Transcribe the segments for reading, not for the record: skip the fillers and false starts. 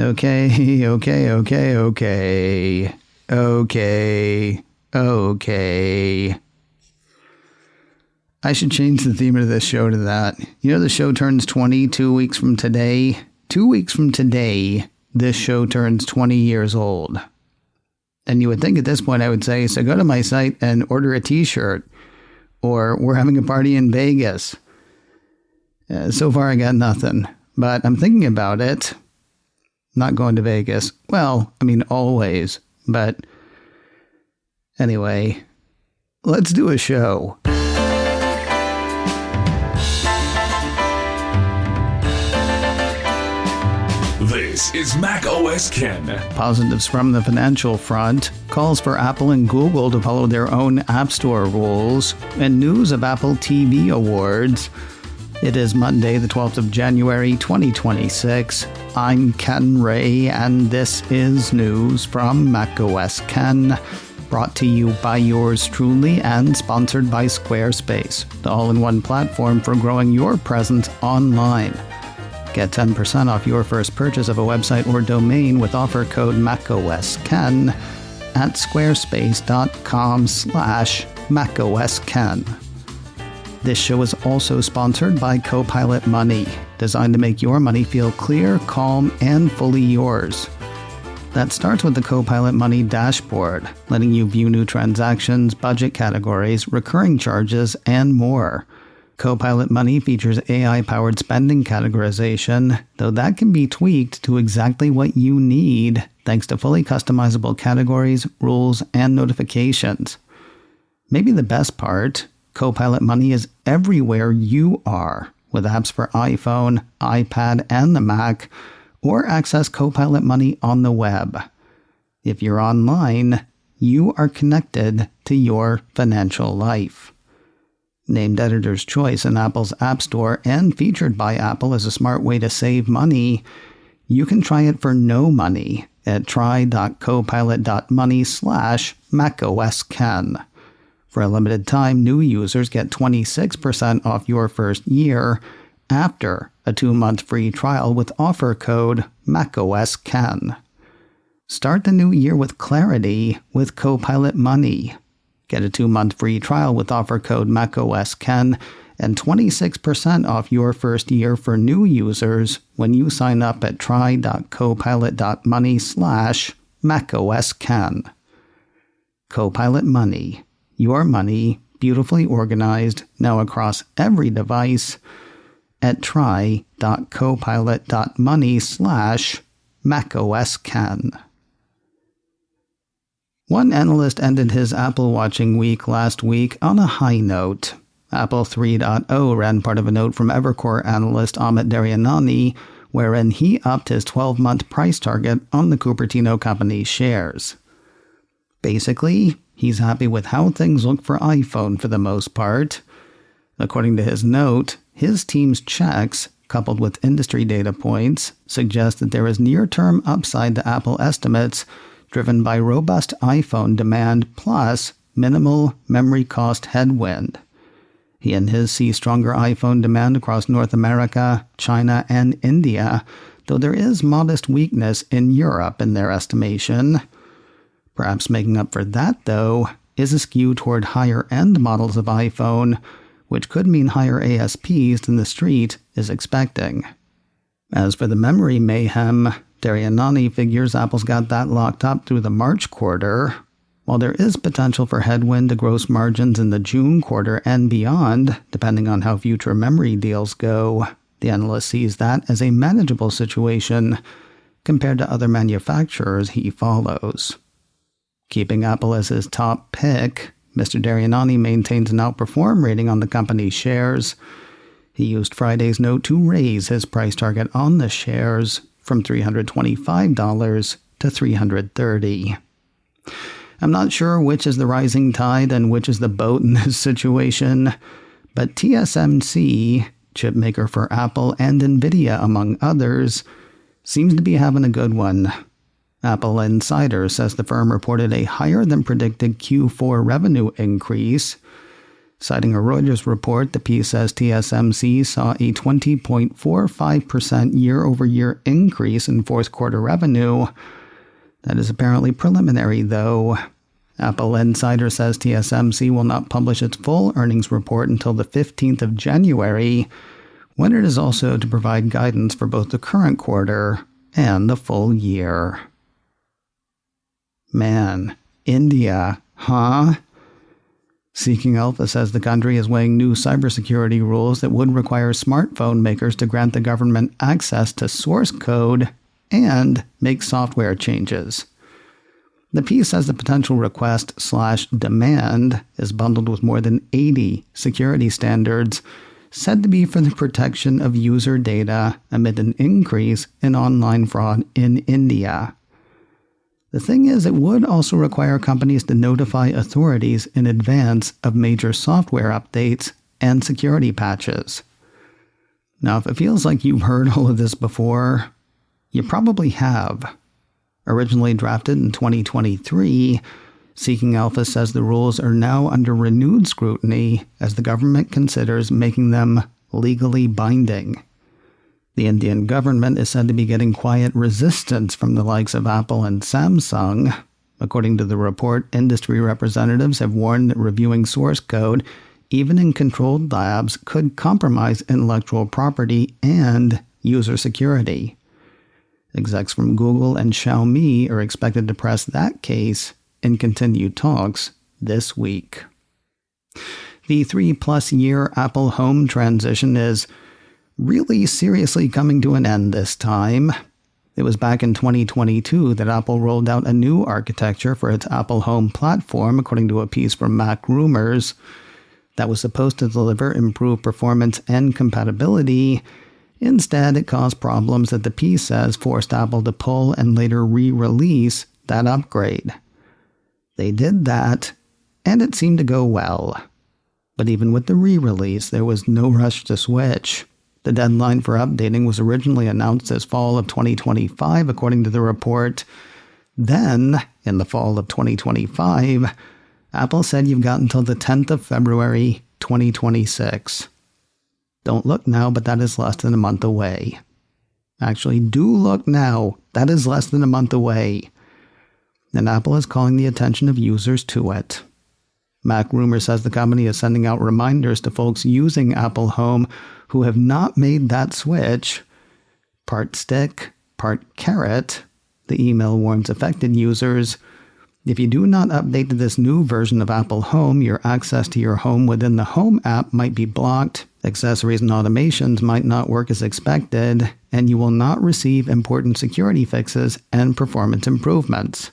Okay. I should change the theme of this show to that. You know, the show turns 20 2 weeks from today. 2 weeks from today, this show turns 20 years old. And you would think at this point I would say, so go to my site and order a t-shirt. Or we're having a party in Vegas. So far I got nothing. But I'm thinking about it. Not going to Vegas. Well, I mean, always. But anyway, let's do a show. This is Mac OS Ken. Positives from the financial front, calls for Apple and Google to follow their own App Store rules, and news of Apple TV awards. It is Monday, the 12th of January, 2026. I'm Ken Ray, and this is news from Mac OS Ken, brought to you by yours truly and sponsored by Squarespace, the all-in-one platform for growing your presence online. Get 10% off your first purchase of a website or domain with offer code MacOSKen at squarespace.com/MacOSKen. This show is also sponsored by Copilot Money, designed to make your money feel clear, calm, and fully yours. That starts with the Copilot Money dashboard, letting you view new transactions, budget categories, recurring charges, and more. Copilot Money features AI-powered spending categorization, though that can be tweaked to exactly what you need thanks to fully customizable categories, rules, and notifications. Maybe the best part, Copilot Money is everywhere you are, with apps for iPhone, iPad, and the Mac, or access Copilot Money on the web. If you're online, you are connected to your financial life. Named Editor's Choice in Apple's App Store and featured by Apple as a smart way to save money, you can try it for no money at try.copilot.money/MacOSKen. For a limited time, new users get 26% off your first year after a 2-month free trial with offer code MacOSKen. Start the new year with clarity with Copilot Money. Get a 2-month free trial with offer code MacOSKen and 26% off your first year for new users when you sign up at try.copilot.money/MacOSKen. Copilot Money. Your money, beautifully organized, now across every device at try.copilot.money/MacOSKen. One analyst ended his Apple watching week last week on a high note. Apple 3.0 ran part of a note from Evercore analyst Amit Daryanani, wherein he upped his 12-month price target on the Cupertino company's shares. Basically, he's happy with how things look for iPhone for the most part. According to his note, his team's checks, coupled with industry data points, suggest that there is near-term upside to Apple estimates driven by robust iPhone demand plus minimal memory cost headwind. He and his see stronger iPhone demand across North America, China, and India, though there is modest weakness in Europe in their estimation. Perhaps making up for that, though, is a skew toward higher-end models of iPhone, which could mean higher ASPs than the street is expecting. As for the memory mayhem, Daryanani figures Apple's got that locked up through the March quarter. While there is potential for headwind to gross margins in the June quarter and beyond, depending on how future memory deals go, the analyst sees that as a manageable situation compared to other manufacturers he follows. Keeping Apple as his top pick, Mr. Daryanani maintains an outperform rating on the company's shares. He used Friday's note to raise his price target on the shares from $325 to $330. I'm not sure which is the rising tide and which is the boat in this situation, but TSMC, chip maker for Apple and Nvidia among others, seems to be having a good one. Apple Insider says the firm reported a higher than predicted Q4 revenue increase. Citing a Reuters report, the piece says TSMC saw a 20.45% year-over-year increase in fourth quarter revenue. That is apparently preliminary, though. Apple Insider says TSMC will not publish its full earnings report until the 15th of January, when it is also to provide guidance for both the current quarter and the full year. Man, India, huh? Seeking Alpha says the country is weighing new cybersecurity rules that would require smartphone makers to grant the government access to source code and make software changes. The piece says the potential request/demand is bundled with more than 80 security standards said to be for the protection of user data amid an increase in online fraud in India. The thing is, it would also require companies to notify authorities in advance of major software updates and security patches. Now, if it feels like you've heard all of this before, you probably have. Originally drafted in 2023, Seeking Alpha says the rules are now under renewed scrutiny as the government considers making them legally binding. The Indian government is said to be getting quiet resistance from the likes of Apple and Samsung. According to the report, industry representatives have warned that reviewing source code, even in controlled labs, could compromise intellectual property and user security. Execs from Google and Xiaomi are expected to press that case in continued talks this week. The 3+ year Apple Home transition is really seriously coming to an end this time. It was back in 2022 that Apple rolled out a new architecture for its Apple Home platform, according to a piece from Mac Rumors, that was supposed to deliver improved performance and compatibility. Instead, it caused problems that the piece says forced Apple to pull and later re-release that upgrade. They did that, and it seemed to go well. But even with the re-release, there was no rush to switch. The deadline for updating was originally announced as fall of 2025, according to the report. Then, in the fall of 2025, Apple said you've got until the 10th of February, 2026. Don't look now, but that is less than a month away. Actually, do look now. That is less than a month away. And Apple is calling the attention of users to it. Mac Rumor says the company is sending out reminders to folks using Apple Home who have not made that switch. Part stick, part carrot, the email warns affected users. If you do not update to this new version of Apple Home, your access to your home within the Home app might be blocked, accessories and automations might not work as expected, and you will not receive important security fixes and performance improvements.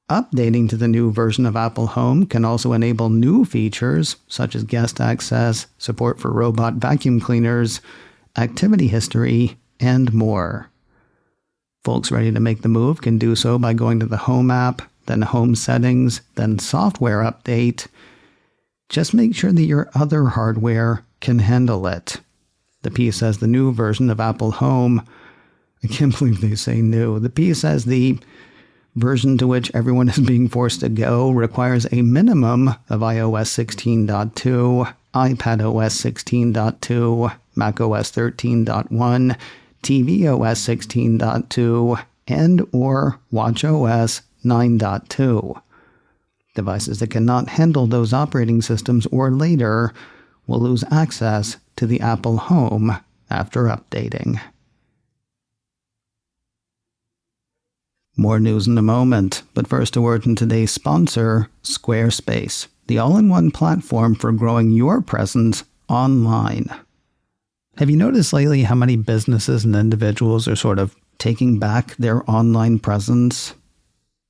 Updating to the new version of Apple Home can also enable new features, such as guest access, support for robot vacuum cleaners, activity history, and more. Folks ready to make the move can do so by going to the Home app, then Home Settings, then Software Update. Just make sure that your other hardware can handle it. The piece says the new version of Apple Home, I can't believe they say new, the piece says the version to which everyone is being forced to go requires a minimum of iOS 16.2, iPadOS 16.2, macOS 13.1, tvOS 16.2, and or watchOS 9.2. Devices that cannot handle those operating systems or later will lose access to the Apple Home after updating. More news in a moment, but first a word from today's sponsor, Squarespace, the all-in-one platform for growing your presence online. Have you noticed lately how many businesses and individuals are sort of taking back their online presence?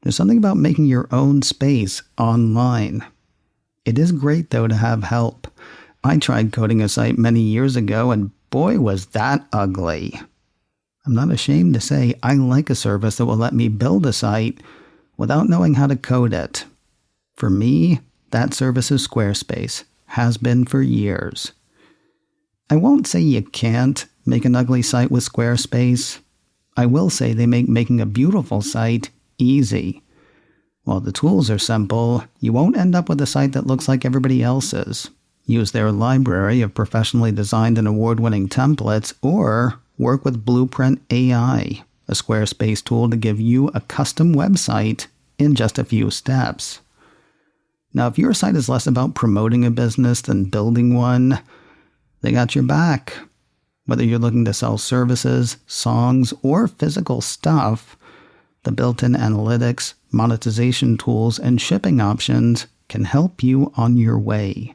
There's something about making your own space online. It is great, though, to have help. I tried coding a site many years ago, and boy, was that ugly. I'm not ashamed to say I like a service that will let me build a site without knowing how to code it. For me, that service is Squarespace, has been for years. I won't say you can't make an ugly site with Squarespace. I will say they make making a beautiful site easy. While the tools are simple, you won't end up with a site that looks like everybody else's. use their library of professionally designed and award-winning templates, or work with Blueprint AI, a Squarespace tool to give you a custom website in just a few steps. Now, if your site is less about promoting a business than building one, they got your back. Whether you're looking to sell services, songs, or physical stuff, the built-in analytics, monetization tools, and shipping options can help you on your way.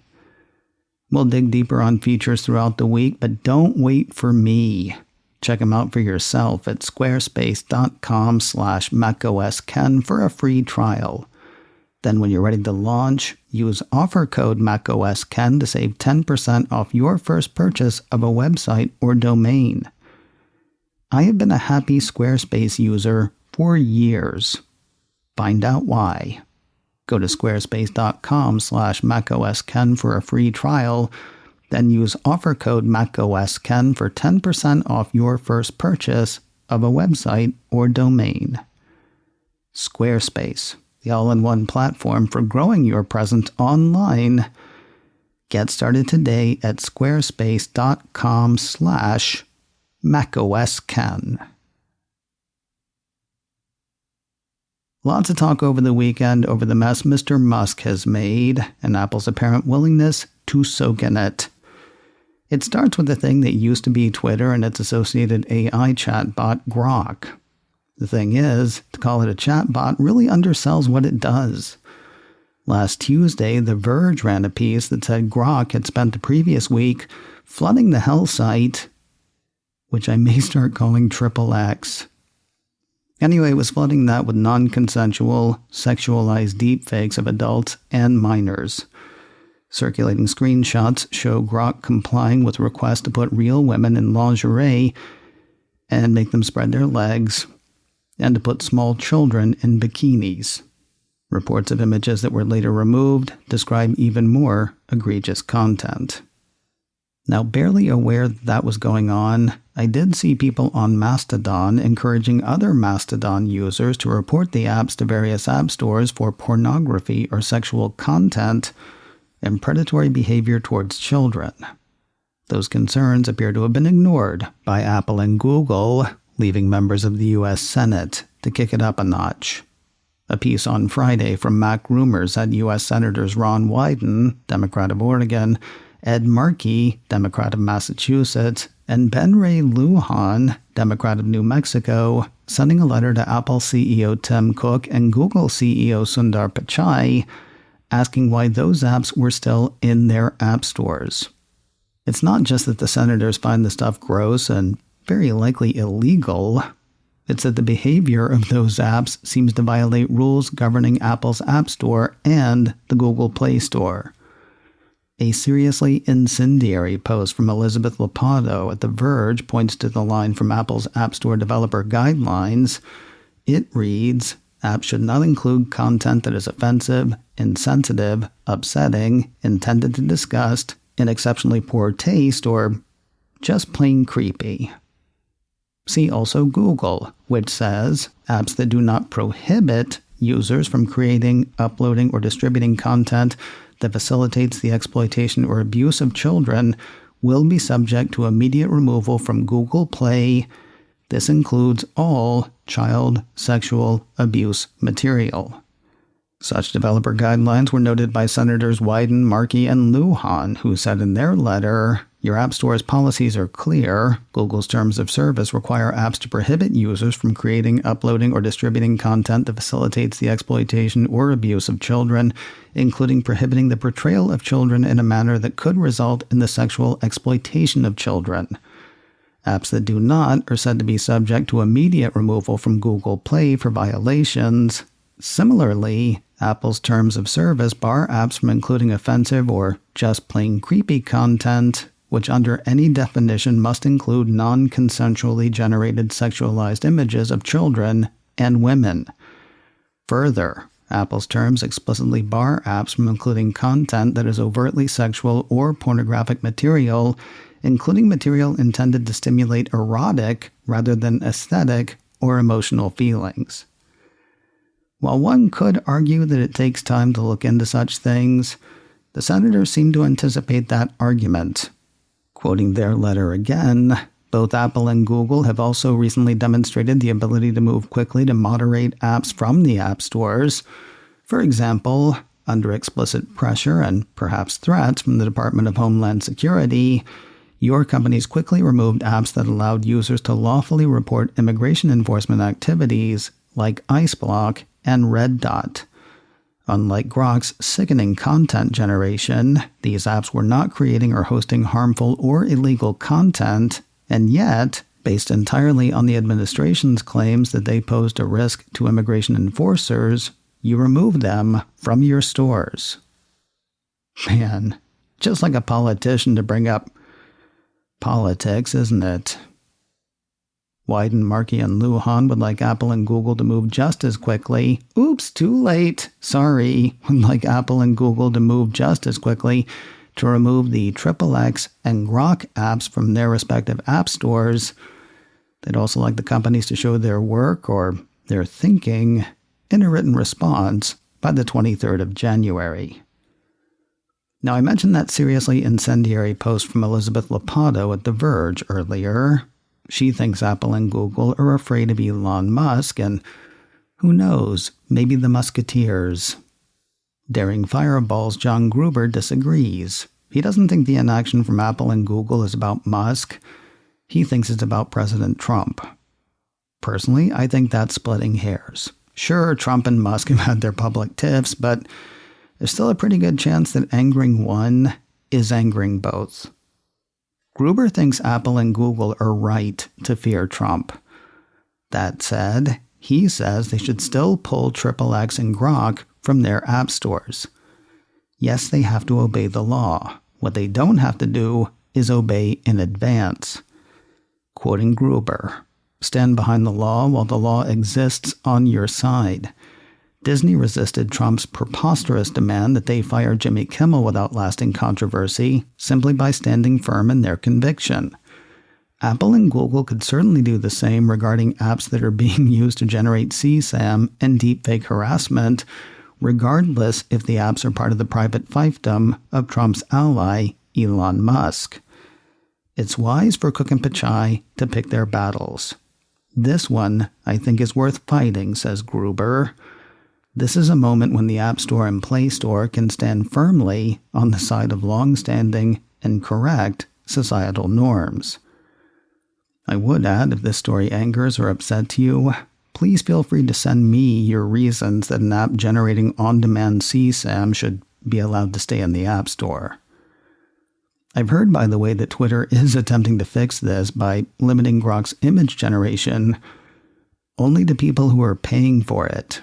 We'll dig deeper on features throughout the week, but don't wait for me. Check them out for yourself at squarespace.com/macOSKen for a free trial. Then when you're ready to launch, use offer code macOSKen to save 10% off your first purchase of a website or domain. I have been a happy Squarespace user for years. Find out why. Go to squarespace.com/macOSKen for a free trial, then use offer code macOSKen for 10% off your first purchase of a website or domain. Squarespace, the all-in-one platform for growing your presence online. Get started today at squarespace.com/macOSKen. Lots of talk over the weekend over the mess Mr. Musk has made and Apple's apparent willingness to soak in it. It starts with the thing that used to be Twitter and its associated AI chatbot, Grok. The thing is, to call it a chatbot really undersells what it does. Last Tuesday, The Verge ran a piece that said Grok had spent the previous week flooding the hell site, which I may start calling XXX. Anyway, it was flooding that with non-consensual, sexualized deepfakes of adults and minors. Circulating screenshots show Grok complying with requests to put real women in lingerie and make them spread their legs, and to put small children in bikinis. Reports of images that were later removed describe even more egregious content. Now, barely aware that was going on, I did see people on Mastodon encouraging other Mastodon users to report the apps to various app stores for pornography or sexual content and predatory behavior towards children. Those concerns appear to have been ignored by Apple and Google, leaving members of the U.S. Senate to kick it up a notch. A piece on Friday from Mac Rumors had U.S. Senators Ron Wyden, Democrat of Oregon, Ed Markey, Democrat of Massachusetts, and Ben Ray Lujan, Democrat of New Mexico, sending a letter to Apple CEO Tim Cook and Google CEO Sundar Pichai, asking why those apps were still in their app stores. It's not just that the senators find the stuff gross and very likely illegal. It's that the behavior of those apps seems to violate rules governing Apple's App Store and the Google Play Store. A seriously incendiary post from Elizabeth Lopado at The Verge points to the line from Apple's App Store Developer Guidelines. It reads, apps should not include content that is offensive, insensitive, upsetting, intended to disgust, in exceptionally poor taste, or just plain creepy. See also Google, which says apps that do not prohibit users from creating, uploading, or distributing content that facilitates the exploitation or abuse of children will be subject to immediate removal from Google Play. This includes all child sexual abuse material. Such developer guidelines were noted by Senators Wyden, Markey, and Lujan, who said in their letter, your App Store's policies are clear. Google's terms of service require apps to prohibit users from creating, uploading, or distributing content that facilitates the exploitation or abuse of children, including prohibiting the portrayal of children in a manner that could result in the sexual exploitation of children. Apps that do not are said to be subject to immediate removal from Google Play for violations. Similarly, Apple's terms of service bar apps from including offensive or just plain creepy content, which under any definition must include non-consensually generated sexualized images of children and women. Further, Apple's terms explicitly bar apps from including content that is overtly sexual or pornographic material, including material intended to stimulate erotic rather than aesthetic or emotional feelings. While one could argue that it takes time to look into such things, The senators seem to anticipate that argument. Quoting their letter again, both Apple and Google have also recently demonstrated the ability to move quickly to moderate apps from the app stores. For example, under explicit pressure and perhaps threats from the Department of Homeland Security, your companies quickly removed apps that allowed users to lawfully report immigration enforcement activities like IceBlock and Red Dot. Unlike Grok's sickening content generation, these apps were not creating or hosting harmful or illegal content, and yet, based entirely on the administration's claims that they posed a risk to immigration enforcers, you removed them from your stores. Man, just like a politician to bring up politics, isn't it? Wyden, Markey, and Lujan would like Apple and Google to move just as quickly. Oops, too late. Sorry. Would like Apple and Google to move just as quickly to remove the XXX and Grok apps from their respective app stores. They'd also like the companies to show their work or their thinking in a written response by the 23rd of January. Now, I mentioned that seriously incendiary post from Elizabeth Lopato at The Verge earlier. She thinks Apple and Google are afraid of Elon Musk, and who knows, maybe the Musketeers. Daring Fireball's John Gruber disagrees. He doesn't think the inaction from Apple and Google is about Musk. He thinks it's about President Trump. Personally, I think that's splitting hairs. Sure, Trump and Musk have had their public tiffs, but there's still a pretty good chance that angering one is angering both. Gruber thinks Apple and Google are right to fear Trump. That said, he says they should still pull XXX and Grok from their app stores. Yes, they have to obey the law. What they don't have to do is obey in advance. Quoting Gruber, "Stand behind the law while the law exists on your side." Disney resisted Trump's preposterous demand that they fire Jimmy Kimmel without lasting controversy simply by standing firm in their conviction. Apple and Google could certainly do the same regarding apps that are being used to generate CSAM and deepfake harassment, regardless if the apps are part of the private fiefdom of Trump's ally, Elon Musk. It's wise for Cook and Pichai to pick their battles. This one, I think, is worth fighting, says Gruber. This is a moment when the App Store and Play Store can stand firmly on the side of long-standing and correct societal norms. I would add, if this story angers or upsets you, please feel free to send me your reasons that an app generating on-demand CSAM should be allowed to stay in the App Store. I've heard, by the way, that Twitter is attempting to fix this by limiting Grok's image generation only to people who are paying for it.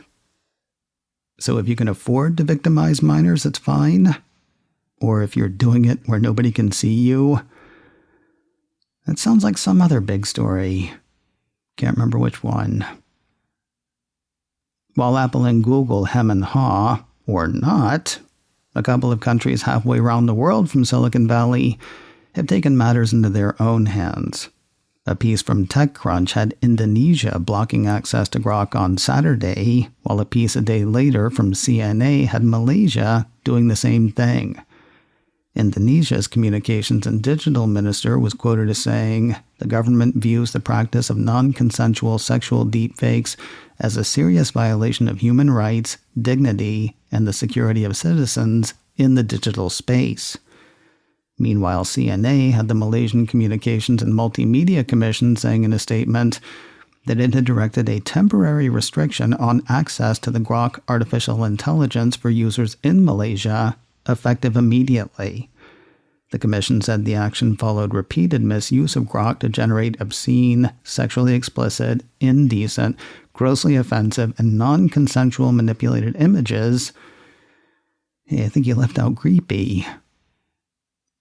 So if you can afford to victimize minors, it's fine. Or if you're doing it where nobody can see you. That sounds like some other big story. Can't remember which one. While Apple and Google hem and haw, or not, a couple of countries halfway around the world from Silicon Valley have taken matters into their own hands. A piece from TechCrunch had Indonesia blocking access to Grok on Saturday, while a piece a day later from CNA had Malaysia doing the same thing. Indonesia's communications and digital minister was quoted as saying, "The government views the practice of non-consensual sexual deepfakes as a serious violation of human rights, dignity, and the security of citizens in the digital space." Meanwhile, CNA had the Malaysian Communications and Multimedia Commission saying in a statement that it had directed a temporary restriction on access to the Grok artificial intelligence for users in Malaysia, effective immediately. The commission said the action followed repeated misuse of Grok to generate obscene, sexually explicit, indecent, grossly offensive, and non-consensual manipulated images. Hey, I think you left out creepy.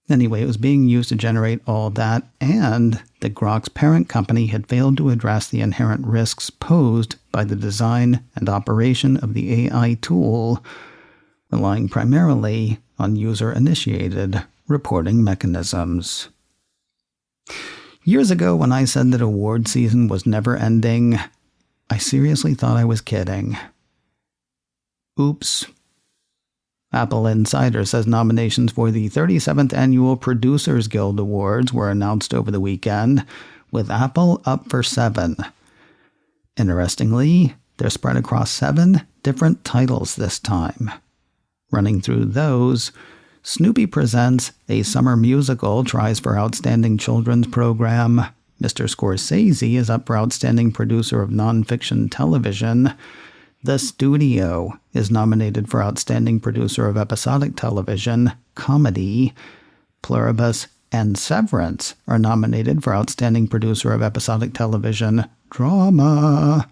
Anyway, it was being used to generate all that, and that Grok's parent company had failed to address the inherent risks posed by the design and operation of the AI tool, relying primarily on user-initiated reporting mechanisms. Years ago, when I said that award season was never ending, I seriously thought I was kidding. Oops. Apple Insider says nominations for the 37th Annual Producers Guild Awards were announced over the weekend, with Apple up for 7. Interestingly, they're spread across 7 different titles this time. Running through those, Snoopy Presents, a summer musical, tries for Outstanding Children's Program. Mr. Scorsese is up for Outstanding Producer of Nonfiction Television. The Studio is nominated for Outstanding Producer of Episodic Television, Comedy. Pluribus and Severance are nominated for Outstanding Producer of Episodic Television, Drama.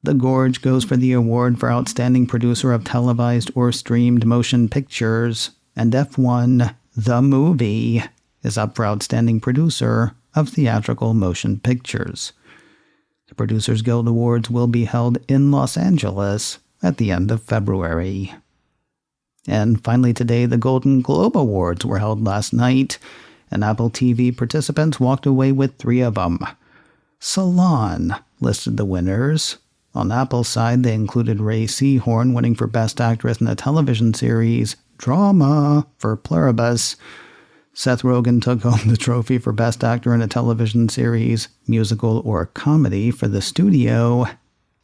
The Gorge goes for the award for Outstanding Producer of Televised or Streamed Motion Pictures, and F1, The Movie, is up for Outstanding Producer of Theatrical Motion Pictures. The Producers Guild Awards will be held in Los Angeles at the end of February. And finally today, the Golden Globe Awards were held last night, and Apple TV participants walked away with 3 of them. Salon listed the winners. On Apple's side, they included Ray Seahorn winning for Best Actress in a Television Series, Drama, for Pluribus. Seth Rogen took home the trophy for Best Actor in a Television Series, Musical, or Comedy for The Studio,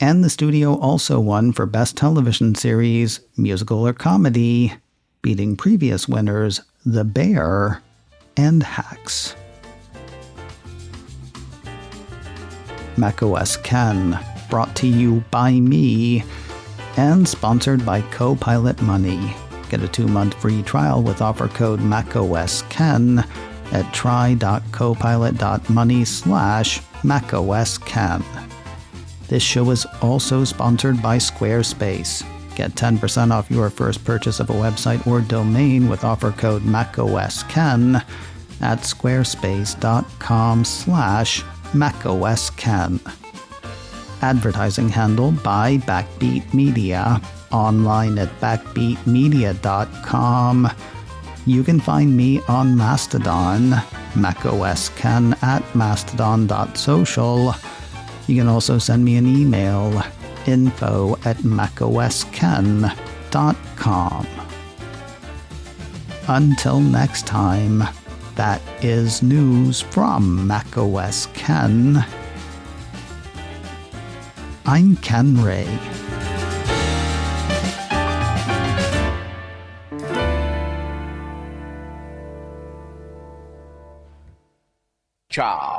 and The Studio also won for Best Television Series, Musical, or Comedy, beating previous winners The Bear and Hacks. macOS Ken, brought to you by me, and sponsored by Copilot Money. Get a 2-month free trial with offer code MacOSKen at try.copilot.money/MacOSKen. This show is also sponsored by Squarespace. Get 10% off your first purchase of a website or domain with offer code MacOSKen at squarespace.com/MacOSKen. Advertising handled by Backbeat Media. Online at backbeatmedia.com. You can find me on Mastodon, macOSKen at mastodon.social. You can also send me an email, info@macosken.com. Until next time, that is news from macOS Ken. I'm Ken Ray. Ciao.